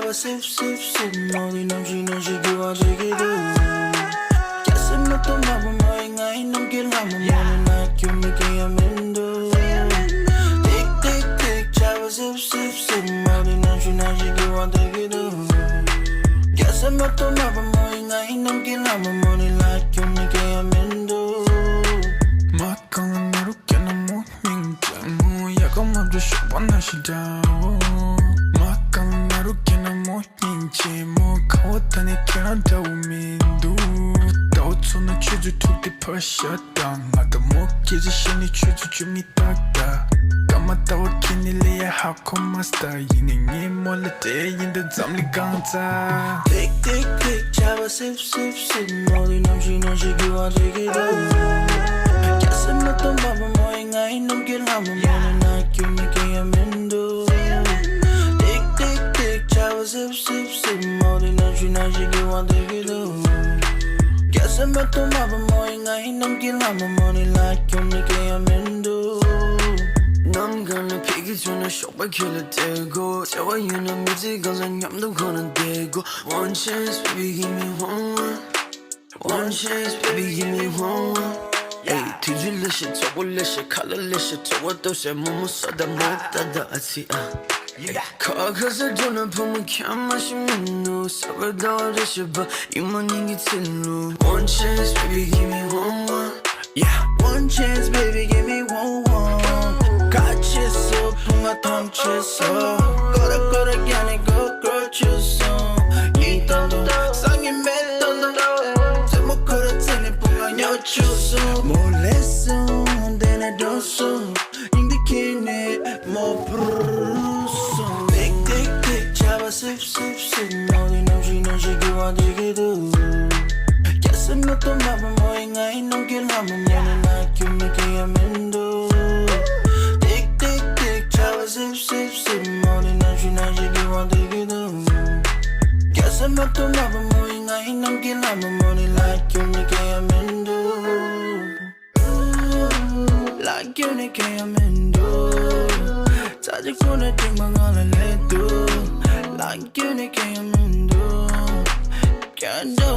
잡아 sip sip sip 어디 넘치는 기와 되기도 가슴 또 마법 뭐인가 있는 길 한번 모는 나 기운이게 하면도 틱틱틱 잡아 sip sip sip 어디 넘치는 기와 되기도 가슴 또 마법 뭐인가 있는 길 한번 모는 나 기운이게 하면도 막강한 나로 깨는 모닝 뭐 야간 맘도 쇼반나 시다오 막강한 나로 깨는 모닝 뭐 가왔다니 깨난 다우민도 다우초는 추주 툭디 퍼셔다 나도 먹기지 신이 추주 줌이 딱다 까맣다워 키닐리야 하코 마스터 이닝이 몰래 대인데 잠리 강자 틱틱틱 잡아 sip sip sip 어디 넘치는 기와 되기도 가슴 또 마법 뭐인가 있는 길 한번 모는 나 기운이게 하면도 틱틱틱 잡아 sip sip sip 어디 넘치는 기와 되기도 가슴 또 마법 뭐인가 있는 길 한번 모는 나 기운이게 하면도 남간을 피기 전에 쇼바 killer되고 재화 유는 뮤직을 냠도 거는 대고 One chance baby give me one One chance baby give me one 뒤질래 shit 저볼래 shit 칼날래 shit 저것도 새 몸을 쏟아 못하다 아치 거기서 돈을 보면 캬마시면 너 사과도 어려시 봐 이만인 게 틀로 One chance baby give me one One chance baby give me one 같이 있어 풍화 탐치서 꼬락꼬락 야니고 그렇주서 이 돈도 상이 맺던도 제목으로 틀린 풍화 여주소 몰랐어 내내 뒀어 인디키네 뭐 부르소 틱틱틱 잡아 sip sip sip 어디 넘치는 기와 되기도 가슴 또 마법 뭐인가 있는 길 한번 모는 나 기운이게 하면도 틱틱틱 잡아 sip sip sip 어디 넘치는 기와 되기도 가슴 또 마법 뭐인가 있는 길 한번 모는 나 기운이게 하면도 나 기운이게 하면도 자직분의 띵망을 해도 나 기운이게 하면도 견뎌